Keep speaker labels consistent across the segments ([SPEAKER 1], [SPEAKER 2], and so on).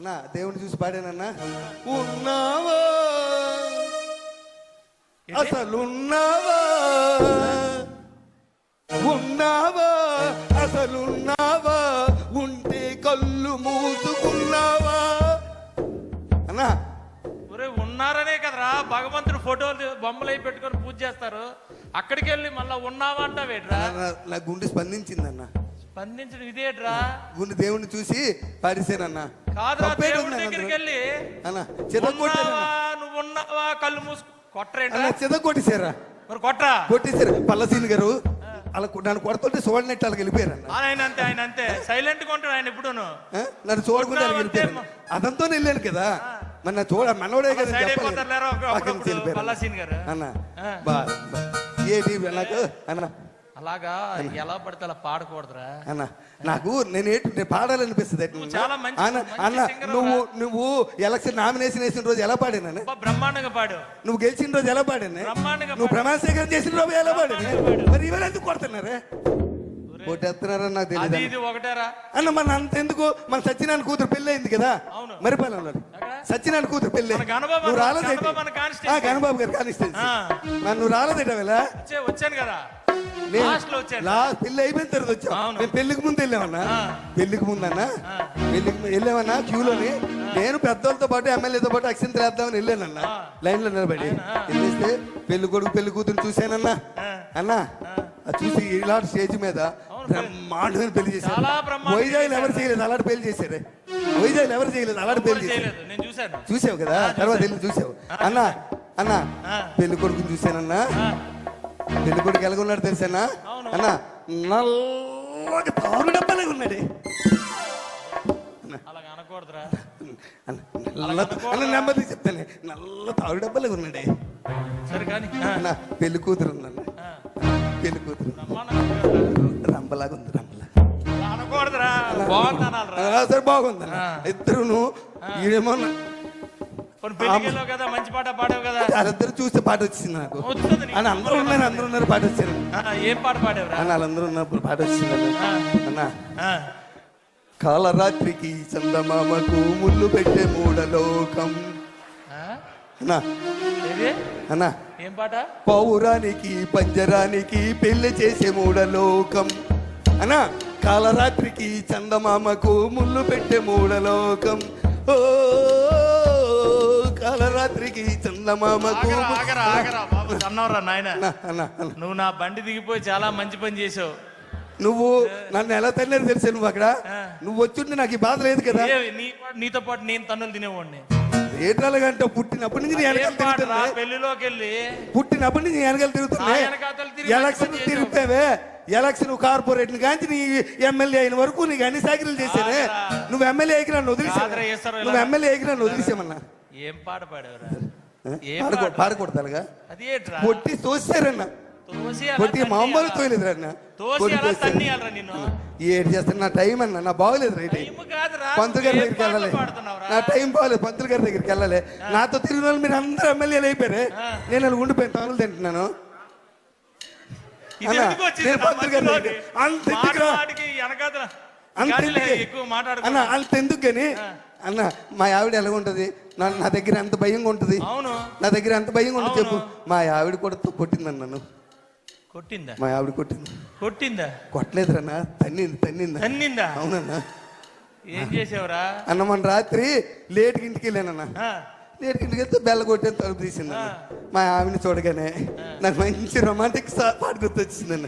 [SPEAKER 1] అన్నా దేవుని చూసి పాడానన్నా. ఉన్నావా అసలున్నావా, ఉన్నావా అసలున్నావా, ఉంటే కళ్ళు మూసుకున్నావా అన్నా.
[SPEAKER 2] ఒరే ఉన్నారనే కదరా భగవంతుడు ఫోటోలు బొమ్మలు అయి పెట్టుకొని పూజ చేస్తారు. అక్కడికి వెళ్ళి మళ్ళా ఉన్నావా అంటావేట్రా?
[SPEAKER 1] నా గుండె స్పందించిందన్నా.
[SPEAKER 2] స్పందించడం ఇదేట్రా?
[SPEAKER 1] గుండె దేవుని చూసి పాడిసానన్నా.
[SPEAKER 2] కాదురా దేవుడి దగ్గరికి వెళ్ళి నువ్వు ఉన్నావా కళ్ళు మూసు కొట్టరేంట్రా?
[SPEAKER 1] చెదగొట్టేశారా?
[SPEAKER 2] మరి కొట్టరా?
[SPEAKER 1] కొట్టేశారు పల్లసీని గారు. అలా నన్ను కొడుతుంటే చూడనట్టు అలాగ వెళ్ళిపోయారు.
[SPEAKER 2] ఆయన అంతే, ఆయన అంతే సైలెంట్ గా ఉంటాడు ఆయన. ఇప్పుడు
[SPEAKER 1] నన్ను చూడకుండా అలాగ వెళ్ళిపోయారు. అదంతో వెళ్ళాను కదా, మన చూడ మనోడే కదా అన్న. ఏంటి నాకు అన్న
[SPEAKER 2] అలాగా ఎలా పడితే అలా పాడకూడదురా
[SPEAKER 1] అన్న. నాకు నేను పాడాలనిపిస్తుంది అన్న. నువ్వు ఎలక్షన్ నామినేషన్ వేసిన రోజు ఎలా పాడాను?
[SPEAKER 2] బ్రహ్మాండంగా పాడు.
[SPEAKER 1] నువ్వు గెలిచిన రోజు ఎలా పాడాను? నువ్వు ప్రమాణ స్వీకారం చేసిన రోజు ఎలా పాడాను? మరి ఇవాళ ఎందుకు కొడుతున్నారే? కొట్టేస్తున్నారా నాకు తెలియదు అన్న. మన అంతెందుకు, మన సత్యనారాయణ కూతురు పెళ్లి అయింది కదా మరిపాలెంలో. సత్యనారాయణ కూతురు పెళ్లి నువ్వు రాలేదే? గణబాబు గారు కానిస్టెన్సీ. నువ్వు రాలేదేట వేళ?
[SPEAKER 2] వచ్చాను కదా,
[SPEAKER 1] పెళ్లి అయిపోయిన తర్వాత వచ్చావు. మేము పెళ్లికి ముందు వెళ్ళామన్నా. పెళ్లికి ముందన్నా వెళ్ళామన్నా క్యూలోని. నేను పెద్దోళ్ళతో పాటు ఎమ్మెల్యేతో పాటు అక్షంతలు వేద్దామని వెళ్ళానన్నా. లైన్ లో నిలబడి వెళ్ళేస్తే పెళ్లి కొడుకు పెళ్లి కూతురు చూశానన్నా. అన్నా అది చూసి ఇలాంటి స్టేజ్ మీద బ్రహ్మాండమైన పెళ్లి చేశారు. వైజాగ్ ఎవరు చేయలేదు అలాంటి పెళ్లి చేశారు. వైజాగ్ ఎవరు చేయలేదు అలాంటి పెళ్లి చేశారు. చూసావు కదా, తర్వాత వెళ్ళి చూసావు అన్నా. అన్నా పెళ్లి కొడుకుని చూశానన్నా. పెళ్లి కొడుకు ఎలాగ ఉన్నాడు తెలుసానా అన్నా? నల్లగా తారు డబ్బాలాగా ఉన్నాడే. నెమ్మది చెప్తానే, నల్ల తారు డబ్బాలాగా ఉన్నాడే. అన్నా పెళ్లి కూతురు ఉందన్న. పెళ్లి కూతురు రంబలాగా ఉంది. సరే బాగుందన్న. ఇద్దరును ఏమన్నా
[SPEAKER 2] మంచి పాట పాడావు కదా.
[SPEAKER 1] వాళ్ళిద్దరు చూస్తే పాట వచ్చింది నాకు. అని అందరూ ఉన్నారు పాట వచ్చారు.
[SPEAKER 2] ఏం పాట పాడావు అని
[SPEAKER 1] వాళ్ళందరూ ఉన్నప్పుడు పాట వచ్చింది అన్నా. కాలరాత్రికి చందమామకు ముళ్ళు పెట్టే మూడలోకం అన్నా. అన్నా
[SPEAKER 2] ఏం పాట?
[SPEAKER 1] పౌరానికి పంజరానికి పెళ్లి చేసే మూడలోకం అన్నా. కాలరాత్రికి చందమామకు ముళ్ళు పెట్టే మూడలోకం. ఓ కాలరాత్రికి చందమామకు.
[SPEAKER 2] అన్నవరా నాయన, నువ్వు నా బండి దిగిపోయి చాలా మంచి పని చేసావు.
[SPEAKER 1] నువ్వు నన్ను ఎలా తన్నారు తెలుసా? నువ్వు అక్కడ నువ్వు వచ్చుంటే నాకు ఈ బాధ లేదు కదా.
[SPEAKER 2] నీతో పాటు నేను తన్నులు తినేవాడిని.
[SPEAKER 1] ఏటాలంటే పుట్టినప్పటి నుంచి
[SPEAKER 2] పెళ్లిలోకి వెళ్ళి
[SPEAKER 1] పుట్టినప్పటి నుంచి వెనకాల తిరుగుతున్నా. ఎలక్షన్ తిరిగిపోయావే, ఎలక్షన్ కార్పొరేట్ కాంచి నీ ఎమ్మెల్యే అయిన వరకు నీకు అన్ని సాకిరీలు చేశానే. నువ్వు ఎమ్మెల్యే ఎగిరి నన్ను వదిలేసావు. నువ్వు ఎమ్మెల్యే ఎగిరి నన్ను వదిలేసామన్నా.
[SPEAKER 2] ఏం పాట పాడేవరా?
[SPEAKER 1] పాడకూడదు. కొట్టి తోసారన్నా. కొట్టి మామూలు తోయలేదు అన్న. ఏడు చేస్తాను, నా టైం అన్న నా బాగోలేదు. రైట్ పంతులు గారి దగ్గరికి వెళ్ళాలి, నా టైం బాగోలేదు. పంతులు గారి దగ్గరికి వెళ్ళాలి. నాతో తిరిగిన వాళ్ళు మీరు అందరూ ఎమ్మెల్యేలు అయిపోయారు. నేను అలా ఉండిపోయిన తనులు తింటున్నాను. అంతెందుకు కానీ అన్న మా ఆవిడ ఎలా ఉంటది? నా దగ్గర ఎంత భయంగా ఉంటది. నా దగ్గర ఎంత భయంగా ఉంటుంది చెప్పు. మా ఆవిడ కూడా కొట్టిందన్న. నన్ను
[SPEAKER 2] కొట్టిందా?
[SPEAKER 1] మా ఆవిడ కొట్టిందా? కొట్టలేదురన్నా, తన్నిందా. అవునన్నా.
[SPEAKER 2] ఏం చేసావురా
[SPEAKER 1] అన్న? మన రాత్రి లేట్కి ఇంటికి వెళ్ళానన్నా. లేట్కి ఇంటికి వెళ్తే బెల్ల కొట్టేది తలుపు తీసిందన్న. మా ఆవిడని చూడగానే నాకు మంచి రొమాంటిక్ పాట గుర్తొచ్చిందన్న.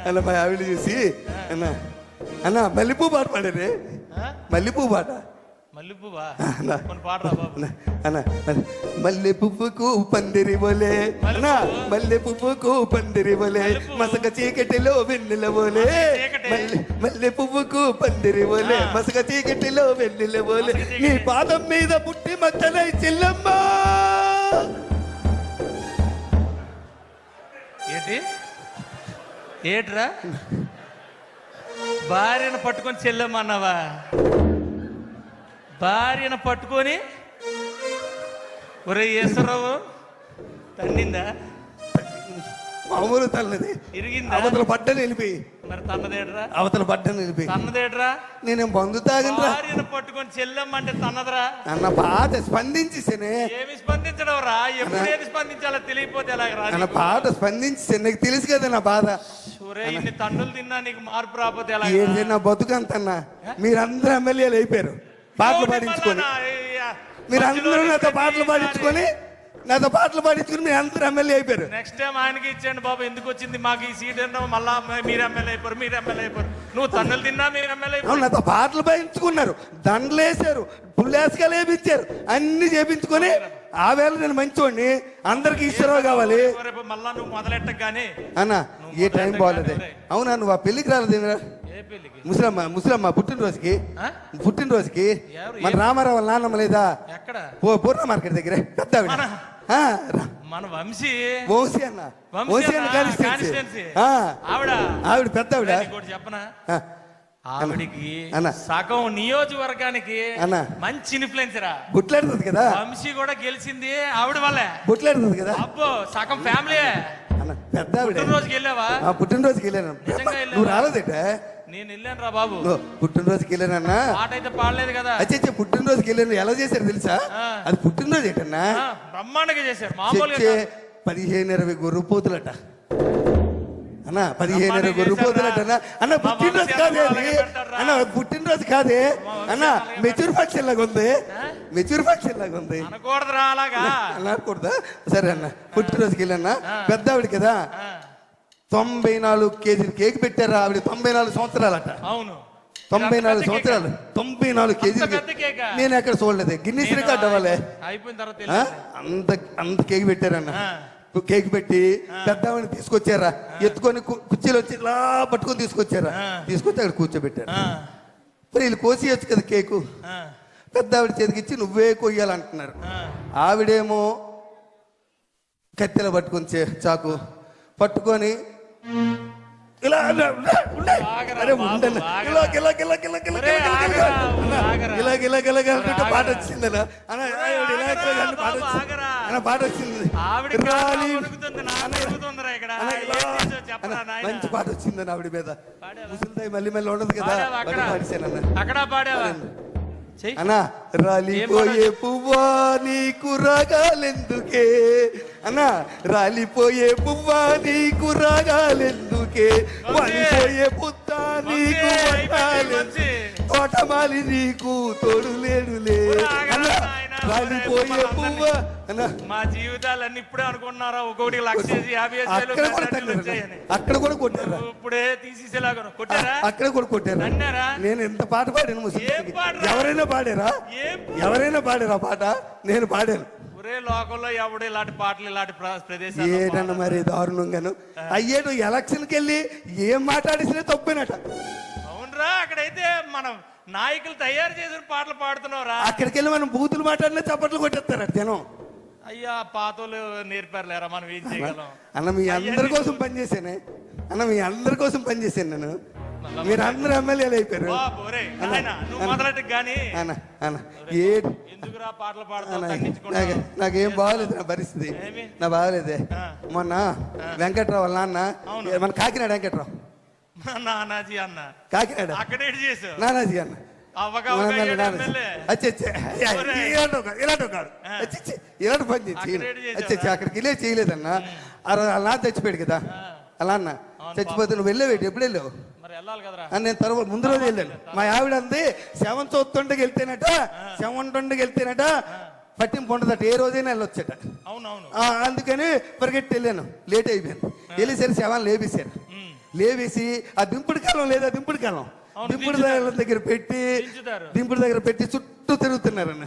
[SPEAKER 1] అలా మా ఆవిడ చూసి అన్న మల్లెపూ పాట పాడారే. మల్లెపూ పాట. మల్లె పువ్వుకు పందిరి బోలే అన్నా. మల్లె పువ్వుకు పందిరి బోలే మసక చీకటిలో వెన్నెల బోలే. మల్లె పువ్వుకు పందిరి బోలే మసక చీకటిలో వెన్నెల బోలే. నీ పాదం మీద పుట్టి మచ్చలై చెల్లమ్మ.
[SPEAKER 2] ఏట్రా భార్యను పట్టుకొని చెల్లమ్మన్నావా? భార్యను పట్టుకొని ఒరే ఈశ్వరరావు తన్నిందా?
[SPEAKER 1] మామూలు తల్లది
[SPEAKER 2] ఇరిగిందా
[SPEAKER 1] అవతల పడ్డని వెళ్ళిపోయి
[SPEAKER 2] మరి తన్నదేడ్రా
[SPEAKER 1] అవతల పడ్డని వెళ్ళిపోయి
[SPEAKER 2] తన్నదేడ్రా
[SPEAKER 1] నేనేం బంధు తాగనరా
[SPEAKER 2] భార్యను పట్టుకొని చెల్లెమ్మంటే తన్నదరా
[SPEAKER 1] అన్న పాట స్పందించేసేనే
[SPEAKER 2] ఏమి స్పందించడం రా ఎప్పుడు ఏది స్పందించాలో తెలియపోతే ఎలాగరా
[SPEAKER 1] అన్న పాట స్పందించేసే నీకు తెలుసు కదా నా బాధ
[SPEAKER 2] ఒరే ఇన్ని తన్నులు తిన్నా నీకు మార్పు రాకపోతే ఎలా
[SPEAKER 1] ఏంటి నా బతుకంతన్నా మీరందరూ ఎమ్మెల్యేలు అయిపోయారు పాటలు పాడించుకొని మీరందరూ నాతో పాటలు పాడించుకొని మీరు అందరూ ఎమ్మెల్యే అయిపోయారు.
[SPEAKER 2] నెక్స్ట్ టైం ఆయనకి ఇచ్చేయండి బాబు, ఎందుకు వచ్చింది మాకు ఈ సీట్ అంటే మళ్ళా మీరు ఎమ్మెల్యే అయిపోరు. నువ్వు తన్నులు తిన్నా మీరు ఎమ్మెల్యే అయిపోరు.
[SPEAKER 1] నాతో పాటలు పాడించుకున్నారు, దండలు వేసారు, పుల్లేసుకలు వేయించారు, అన్ని చేపించుకొని ఆ వేళ నేను మంచోడిని, అందరికి ఈశ్వరరావు కావాలి
[SPEAKER 2] మళ్ళా నువ్వు మొదలెట్టగానే
[SPEAKER 1] అన్న ఏ టైం బాగోలేదు. అవునా నువ్వు ఆ పెళ్లికి రాలేదు? ముసలమ్మ పుట్టినరోజుకి మన రామారావు వాళ్ళ నాన్నమ్మ లేదా పూర్ణ మార్కెట్ దగ్గర పెద్ద
[SPEAKER 2] మన వంశీ
[SPEAKER 1] అన్న ఆవిడ పెద్ద
[SPEAKER 2] చెప్పనా ఆవిడికి సగం నియోజకవర్గానికి మంచి ఇన్ఫ్లుయెన్సరా
[SPEAKER 1] బుట్లాడుతుంది కదా.
[SPEAKER 2] వంశీ కూడా గెలిచింది ఆవిడ వల్లే.
[SPEAKER 1] బుట్లాడుతుంది కదా.
[SPEAKER 2] అబ్బో సగం ఫ్యామిలీ.
[SPEAKER 1] పెద్ద
[SPEAKER 2] పుట్టినరోజుకి వెళ్ళావా?
[SPEAKER 1] పుట్టినరోజుకి వెళ్ళాను. నువ్వు రాలేదట?
[SPEAKER 2] నేను వెళ్ళాను రా బాబు.
[SPEAKER 1] పుట్టినరోజుకి వెళ్ళానన్నా.
[SPEAKER 2] పాట అయితే పాడలేదు కదా.
[SPEAKER 1] అచ్చే పుట్టినరోజుకి వెళ్ళాను. ఎలా చేశారు తెలుసా? అది పుట్టినరోజు ఏంటన్నా
[SPEAKER 2] బ్రహ్మాండంగా చేశారు. మామూలుగా
[SPEAKER 1] 15-20 గొర్రె పోతులట అన్న, 15-20 గొర్రె పోతులట అన్న. పుట్టినరోజు కాదే అది అన్న, పుట్టినరోజు కాదే అన్న. మెచ్యూర్ ఫంక్షన్ లాగా ఉంది, మెచ్యూర్ ఫంక్షన్ లాగా ఉంది. అనకూడదా? సరే అన్న, పుట్టినరోజుకి వెళ్ళానా. పెద్ద ఆవిడ కదా, 94 కేజీలు కేక్ పెట్టారా ఆవిడ. 94 సంవత్సరాలట.
[SPEAKER 2] అవును,
[SPEAKER 1] 94 సంవత్సరాలు, 94 కేజీలు. నేను ఎక్కడ చూడలేదు. గిన్నీస్ రికార్డ్ అవ్వాలి.
[SPEAKER 2] అయిపోయిన తర్వాత
[SPEAKER 1] అంత కేక్ పెట్టారన్న. కేక్ పెట్టి పెద్దవాడిని తీసుకొచ్చారా, ఎత్తుకొని కుర్చీలు వచ్చి ఇలా పట్టుకొని తీసుకొచ్చారా, తీసుకొచ్చి అక్కడ కూర్చోబెట్టారు. మరి వీళ్ళు కోసేయచ్చు కదా కేకు. పెద్ద ఆవిడ చేతికిచ్చి నువ్వే కొయ్యాలంటున్నారు. ఆవిడేమో కత్తెల పట్టుకొని చాకు పట్టుకొని ఇలా పాట వచ్చిందన్న. పాట వచ్చింది, మంచి పాట వచ్చిందని ఆవిడ మీద. ముసలిదాయి మళ్ళీ మళ్ళీ ఉండదు కదా. అన్నా రాలిపోయే పువ్వా నీకు రాగాలెందుకే అన్నా, రాలిపోయే పువ్వా నీకు రాగాలెందుకే, వాలిపోయే పుత్త నీకు తోటమాలి నీకు తోడు లేడులే. రాలిపోయే పువ్వా అన్నా.
[SPEAKER 2] మా జీవితాలన్నీ ఇప్పుడే అనుకున్నారా? ఒక్కొక్కటి 1,50,000
[SPEAKER 1] అక్కడ కూడా కొట్టారా?
[SPEAKER 2] ఇప్పుడే తీసేసేలాగా కొట్టారా?
[SPEAKER 1] అక్కడ కూడా కొట్టారా? నేను ఎంత పాట పాడాను. ఎవరైనా పాడారా? ఎవరైనా పాడారా పాట? నేను పాడాను.
[SPEAKER 2] ఒరే లోకంలో ఎవడు ఇలాంటి పాటలు ఇలాంటి ప్రదేశాలు
[SPEAKER 1] ఏదన్నా మరి దారుణంగాను అయ్యేడు. ఎలక్షన్కి వెళ్ళి ఏం మాట్లాడిసినా తప్పేనట.
[SPEAKER 2] అవునరా, అక్కడైతే మనం నాయకులు తయారు చేసిన పాటలు పాడుతున్నావురా.
[SPEAKER 1] అక్కడికి వెళ్ళి మనం బూతులు మాట్లాడినా చప్పట్లు కొట్టేస్తారట జనం.
[SPEAKER 2] అయ్యా పాతోళ్ళు నేర్పారులేరా, మనం ఏం చేయగలం
[SPEAKER 1] అన్న. మీ అందరి కోసం పనిచేసానే అన్న, మీ అందరి కోసం పనిచేసాను నేను. మీరు అందరూ ఎమ్మెల్యేలు అయిపోయారు. నాకేం బాగలేదు నా పరిస్థితి, నా బాగలేదే. మొన్న వెంకట్రావు వాళ్ళ నాన్న, మన కాకినాడ వెంకట్రావు
[SPEAKER 2] నానాజీ అన్న,
[SPEAKER 1] కాకినాడ నానాజీ అన్న ఇలాంటి పని చేసి అక్కడికి వెళ్ళే చేయలేదన్న. అలా చచ్చిపోయాడు కదా అలా అన్న. చచ్చిపోతే నువ్వు వెళ్ళేవేటి? ఎప్పుడు వెళ్ళావు? నేను తర్వాత ముందు రోజు వెళ్ళాను. మా ఆవిడ అంది శవం చూస్తుండకి వెళ్తేనట పట్టింపు ఉండదట, ఏ రోజైనా వెళ్ళొచ్చట. అందుకని పరిగెట్టి వెళ్ళాను, లేట్ అయిపోయాను. వెళ్ళేసరి శవాన్ని లేపేశారు. లేవేసి ఆ దింపుడు కాలం లేదా, దింపుడు దగ్గర పెట్టి చుట్టూ తిరుగుతున్నారన్న.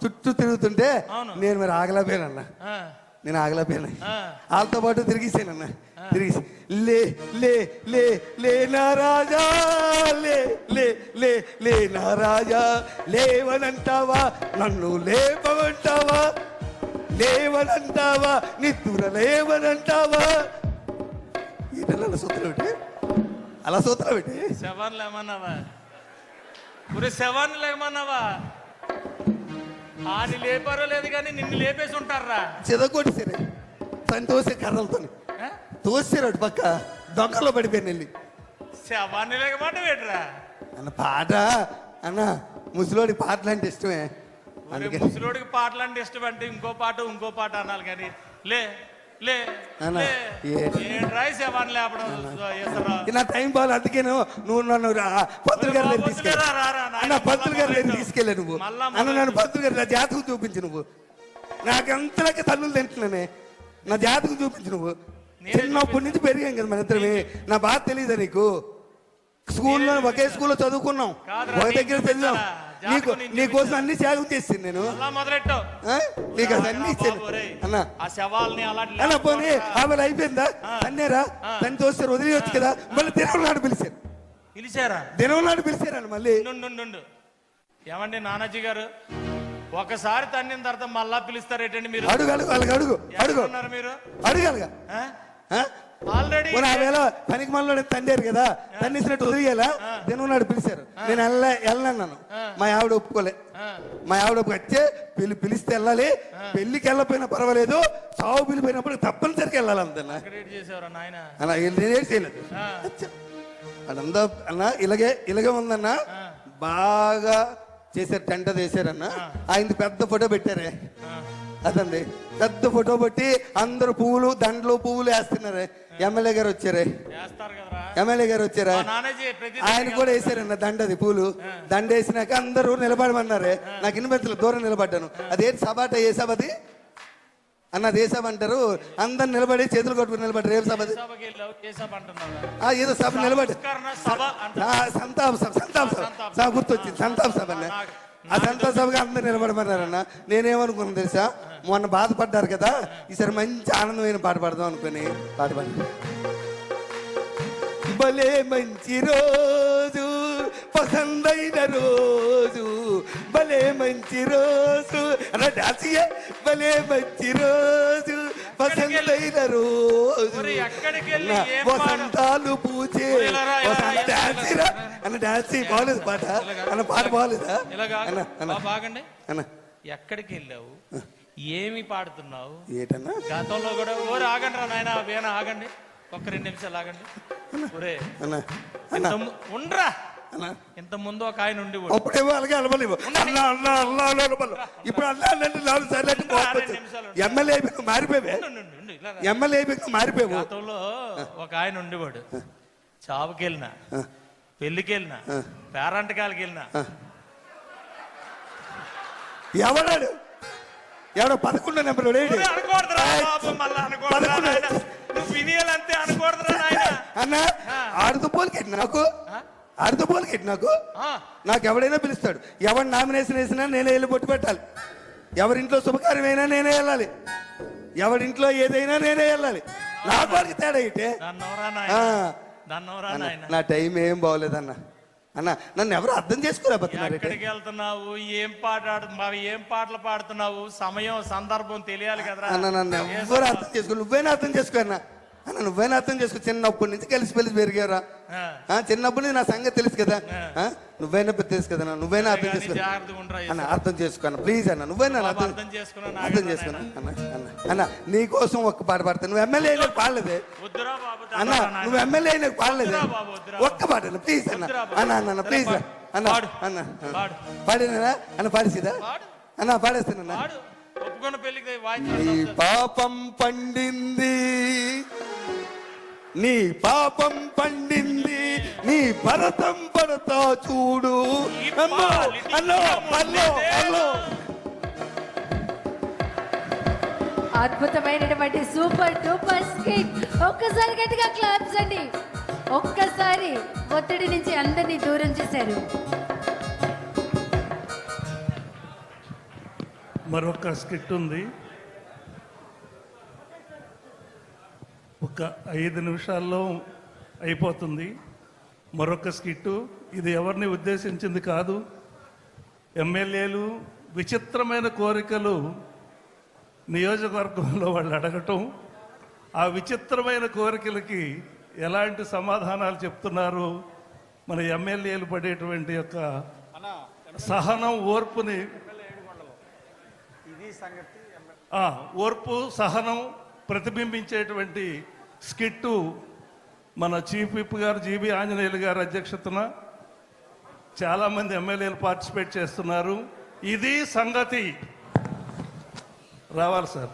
[SPEAKER 1] చుట్టూ తిరుగుతుంటే నేను మరి ఆగలేకపోయానన్న. నేను ఆగలేకపోయాను, వాళ్ళతో పాటు తిరిగేసానన్న. తిరిగేసి లే లే లే లే నా రాజా, లే లే లే లే నా రాజా, లేవనంటావా నన్ను లేపమంటావా, లేవనంటావా నిద్దుర లేవనంటావా. అలా సూత్రం పెట్టి అలా సూత్రం పెట్టి
[SPEAKER 2] శవాన్లు ఏమన్నావా? శవాన్లు ఏమన్నావా? ఆని లేపారో లేదు కానీ నిన్ను లేపేసి ఉంటారా?
[SPEAKER 1] చెదగొట్టి సరే సంతోష కర్రలతో తోసారు పక్క దొంగలో పడిపోయాను వెళ్ళి.
[SPEAKER 2] శవాన్ని లేకమాట వేట్రా
[SPEAKER 1] అన్న పాట అన్న ముసలోడి పాటలు అంటే ఇష్టమే. అందుకే
[SPEAKER 2] ముసలోడికి పాటలు అంటే ఇష్టం అంటే ఇంకో పాట అనాలి కానీ లే లే
[SPEAKER 1] అన్న,
[SPEAKER 2] ఏంట్రా ఈ శవాన్ని లేపడం ఎసరా?
[SPEAKER 1] నా టైం బాగా అందుకే నువ్వు నన్ను పంతులు గారి దగ్గర తీసుకెళ్ళి అన్న పంతులు గారి దగ్గర తీసుకెళ్ళా నువ్వు అన్న నన్ను పంతులు గారి నా జాతకం చూపించు నువ్వు. నాకు అంతలాగే తల్లులు తింటున్నానే నా జాతకం చూపించు నువ్వు. చిన్నప్పటి నుంచి పెరిగాం కదా మన ఇద్దరమే. నా బాధ తెలియదా నీకు? స్కూల్లో ఒకే స్కూల్లో చదువుకున్నాం, ఒక దగ్గర చదివాం. నీకోసం అన్ని త్యాగం చేసింది నేను.
[SPEAKER 2] మొదలెట్టావు
[SPEAKER 1] నీకు అది అన్ని ఇచ్చాను అన్న.
[SPEAKER 2] ఆ శవాల్ని
[SPEAKER 1] అన్న పోనీ ఆమె అయిపోయిందా? అన్నేరా తను చూస్తారు వదిలేయచ్చు కదా. మళ్ళీ దినం నాడు
[SPEAKER 2] పిలిచారా?
[SPEAKER 1] దినం నాడు పిలిచారన్న మళ్ళీ.
[SPEAKER 2] ఏమండి నానాజీ గారు, ఒకసారి తన్నిన తర్వాత మళ్ళా పిలుస్తారేటండి మీరు?
[SPEAKER 1] అడుగు అడుగు అలాగ అడుగు అడుగు
[SPEAKER 2] మీరు
[SPEAKER 1] అడగాలిగా.
[SPEAKER 2] ఆల్రెడీ
[SPEAKER 1] ఆవేళ పనికి మనలో తండ్రి కదా, తన్నిసినట్టు వదిలేయాలా? దినం నాడు పిలిచారు, నేను వెళ్ళన్నాను. మా ఆవిడ ఒప్పుకోలే. మా ఆవిడ వచ్చే పిలిస్తే వెళ్ళాలి, పెళ్లికి వెళ్ళకపోయినా పర్వాలేదు, సాగు పిలిపోయినప్పుడు తప్పనిసరికి వెళ్ళాలి అంతన్నా. అలా నేనే చేయలేదు అదంతా అన్న. ఇలాగే ఉందన్న, బాగా చేశారు, టెంట చేశారన్న. ఆయనది పెద్ద ఫోటో పెట్టారే, అదండి పెద్ద ఫోటో పెట్టి అందరు పువ్వులు దండలు పువ్వులు వేస్తున్నారే. ఎమ్మెల్యే గారు వచ్చారే, ఎమ్మెల్యే గారు వచ్చారా, ఆయన కూడా వేసారన్న దండది పూలు. దండ వేసినాక అందరూ నిలబడమన్నారే. నాకు ఇన్వెంతలు దూరం నిలబడ్డాను. అదేంటి సభ అంటే ఏ సభ అది అన్న? ఏ సభ అంటారు? అందరు నిలబడి చేతులు కొట్టుకుని నిలబడ్డారు. ఏం సభ అది? ఏదో సభ నిలబడి సంతాప సభ గుర్తొచ్చింది. సంతాప సభ అన్న. ఆ సంతాప సభగా అందరు నిలబడమన్నారన్న. నేనేమనుకున్నాను తెలుసా, మొన్న బాధపడ్డారు కదా, ఈసారి మంచి ఆనందమైన పాట పాడదాం అనుకుని పాట పాడాను. భలే మంచి రోజు పసందైన రోజు, భలే మంచి రోజు అన్న డాన్సియే. భలే మంచి రోజు పసందైన రోజు, వసంతాలు పూచే డాన్సీరా అన్న. డాన్సీ బాగలేదు పాట అన్న, పాట బాగలేదా
[SPEAKER 2] బాగండి అన్న? ఎక్కడికి వెళ్ళావు, ఏమి పాడుతున్నావు
[SPEAKER 1] ఏటన్నా?
[SPEAKER 2] గతంలో కూడా ఆగండి రా నాయన, వేనా ఆగండి, ఒక్క 2 నిమిషాలు ఆగండి. ఉండరా ఇంత ముందు ఒక ఆయన ఉండి
[SPEAKER 1] అప్పుడేమో అలాగే అలవలేవు. ఇప్పుడు ఎమ్మెల్యే మారిపోయావు, ఎమ్మెల్యే మారిపోయావు.
[SPEAKER 2] గతంలో ఒక ఆయన ఉండేవాడు, చావుకి వెళ్ళినా, పెళ్లికి వెళ్ళినా, పేరంటకాలకి వెళ్ళినా.
[SPEAKER 1] ఎవడాడు? ఎవడో 11 నెంబర్ అన్న. ఆడుతుపోలికెట్టి నాకు నాకు ఎవడైనా పిలుస్తాడు. ఎవరు నామినేషన్ వేసినా నేనే వెళ్ళి బొట్టు పెట్టాలి. ఎవరింట్లో శుభకార్యం అయినా నేనే వెళ్ళాలి. ఎవరింట్లో ఏదైనా నేనే వెళ్ళాలి. నాకు వాడికి తేడా అయితే నా టైం ఏం బాగోలేదన్న. అన్న నన్ను ఎవరు అర్థం చేసుకోలేకపోతున్నారు.
[SPEAKER 2] ఎక్కడికి వెళ్తున్నావు, ఏం పాటలు పాడుతున్నావు, సమయం సందర్భం తెలియాలి కదా
[SPEAKER 1] అన్న. నన్ను ఎవరు అర్థం చేసుకో, నువ్వైనా అర్థం చేసుకో అన్న. అన్న నువ్వైనా అర్థం చేసుకో. చిన్నప్పటి నుంచి కలిసి పెరిగారా? చిన్నప్పటి నుంచి నా సంగతి తెలుసు కదా. నువ్వైనా తెలుసు కదా, నువ్వైనా అర్థం చేసుకో అన్న. అర్థం చేసుకో అన్న ప్లీజ్ అన్న. నువ్వైనా అర్థం చేసుకున్నా అన్న. అన్న నీ కోసం ఒక్క పాట పాడతాను. నువ్వు ఎమ్మెల్యే అయినా పాడలేదే అన్న, నువ్వు ఎమ్మెల్యే అయినా పాడలేదే. ఒక్క పాట అన్న ప్లీజ్ అన్న. అన్న అన్న ప్లీజ్ అన్న. అన్న పాడినా అన్న, పాడేసిదా అన్న? పాడేస్తానన్నా. నీ పాపం పండింది, నీ పాపం పండింది, నీ భరతం పడతా చూడు.
[SPEAKER 3] అద్భుతమైనటువంటి సూపర్ డూపర్ స్కిట్. ఒక్కసారి గట్టిగా క్లాప్స్ అండి. ఒక్కసారి ఒత్తిడి నుంచి అందరినీ దూరం చేశారు.
[SPEAKER 4] మరొక స్కిట్ ఉంది, ఒక 5 నిమిషాల్లో అయిపోతుంది. మరొక స్కిట్టు. ఇది ఎవరిని ఉద్దేశించింది కాదు. ఎమ్మెల్యేలు విచిత్రమైన కోరికలు నియోజకవర్గంలో వాళ్ళు అడగటం, ఆ విచిత్రమైన కోరికలకి ఎలాంటి సమాధానాలు చెప్తున్నారు మన ఎమ్మెల్యేలు పడేటువంటి యొక్క సహనం, ఓర్పుని, ఓర్పు సహనం ప్రతిబింబించేటువంటి స్కిట్టు మన చీఫ్ విప్ గారు జీబీ ఆంజనేయులు గారి అధ్యక్షతన చాలామంది ఎమ్మెల్యేలు పార్టిసిపేట్ చేస్తున్నారు. ఇది సంగతి. రావాలి సార్.